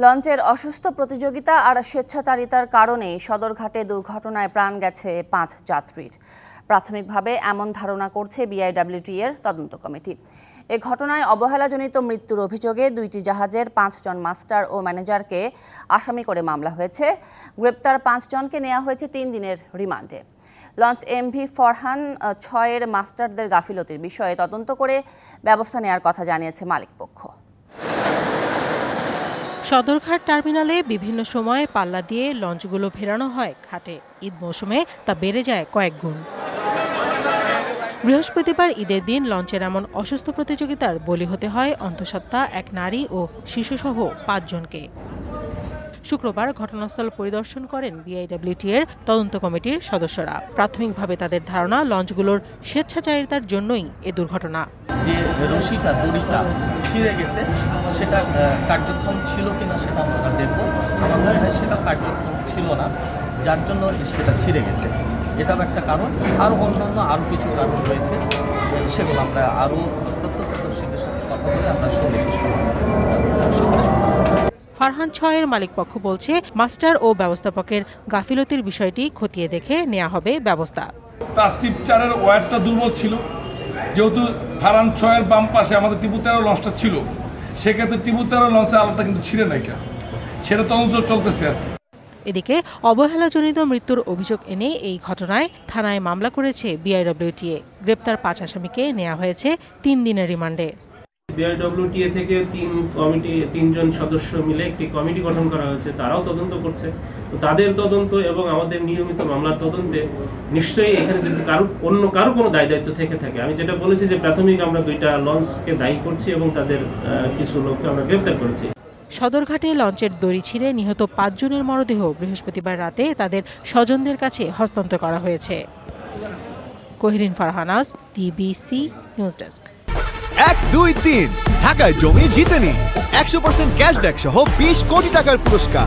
লঞ্চের অসুস্থ প্রতিযোগিতা আর স্বেচ্ছাচারিতার কারণে সদরঘাটে দুর্ঘটনায় প্রাণ গেছে ৫ যাত্রীর। প্রাথমিকভাবে এমন ধারণা করছে বিআইডব্লিউটি এর তদন্ত কমিটি। এ ঘটনায় অবহেলাজনিত মৃত্যুর অভিযোগে ২টি জাহাজের ৫ জন মাস্টার ও ম্যানেজারকে আসামি করে মামলা হয়েছে। গ্রেপ্তার ৫ জনকে নেওয়া হয়েছে ৩ দিনের রিমান্ডে। লঞ্চ এমভি ফরহান ৬-এর মাস্টারদের গাফিলতির বিষয়ে তদন্ত করে ব্যবস্থা নেওয়ার কথা জানিয়েছে মালিকপক্ষ। সদরঘাট টার্মিনালে বিভিন্ন সময়ে পাল্লা দিয়ে লঞ্চগুলো ফেরানো হয় ঘাটে। ঈদ মৌসুমে তা বেড়ে যায় কয়েক গুণ। বৃহস্পতিবার ঈদের দিন লঞ্চের এমন অসুস্থ প্রতিযোগিতার বলি হতে হয় অন্তঃসত্ত্বা এক নারী ও শিশুসহ ৫ জনকে। শুক্রবার ঘটনাস্থল পরিদর্শন করেন বিআইডব্লিউটি এর তদন্ত কমিটির সদস্যরা। প্রাথমিকভাবে তাদের ধারণা লঞ্চগুলোর স্বেচ্ছাচারিতার জন্যই এ দুর্ঘটনা। যে রশিটা দড়িটা ছিঁড়ে গেছে সেটা কার্যক্ষম ছিল কিনা সেটা আমরা দেখব। আমার মনে হয় সেটা কার্যক্ষম ছিল না, যার জন্য সেটা ছিঁড়ে গেছে, এটাও একটা কারণ। আর অন্যান্য আরও কিছু কারণ রয়েছে, সেগুলো আমরা আরও প্রত্যক্ষদর্শীদের সাথে কথা বলে আমরা ফারহান ৬-এর মালিকপক্ষ বলছে মাস্টার ও ব্যবস্থাপকের গাফিলতির বিষয়টি খতিয়ে দেখে নেওয়া হবে ব্যবস্থা। তার শিপচারের ওয়্যারটা দুর্বল ছিল, যেহেতু ফারহান ৬-এর বাম পাশে আমাদের টিপু ১৩ লঞ্চটা ছিল, সেক্ষেত্রে টিপু ১৩ লঞ্চের আলোটা কিন্তু ছিঁড়ে নাই, সেটা তদন্ত চলতেছে আর কি। এদিকে অবহেলাজনিত মৃত্যুর অভিযোগ এনে এই ঘটনায় থানায় মামলা করেছে বিআইডব্লিউটি। গ্রেপ্তার ৫ আসামিকে নেওয়া হয়েছে ৩ দিনের রিমান্ডে। বিআইডব্লিউটি থেকে ৩ জন সদস্য মিলে একটি কমিটি গঠন করা হয়েছে, তারাও তদন্ত করছে। তো তাদের তদন্ত এবং আমাদের নিয়মিত মামলার তদন্তে নিশ্চয়ই এখানে যদি অন্য কারো কোনো দায়িত্ব থেকে থাকে, আমি যেটা বলেছি যে প্রাথমিক আমরা ২টা লঞ্চকে দায়ী করছি এবং তাদের কিছু লোককে আমরা গ্রেপ্তার করেছি। সদরঘাটে লঞ্চের দড়ি ছিঁড়ে নিহত ৫ জনের মরদেহ বৃহস্পতিবার রাতে তাদের স্বজনদের কাছে হস্তান্তর করা হয়েছে। কোহিরিন ফারহানাজ, ডিবিসি নিউজ ডেস্ক। ১, ২, ৩ ঢাকায় জমি জিতে নিন ১০০% ক্যাশব্যাক সহ ২০ কোটি টাকার পুরস্কার।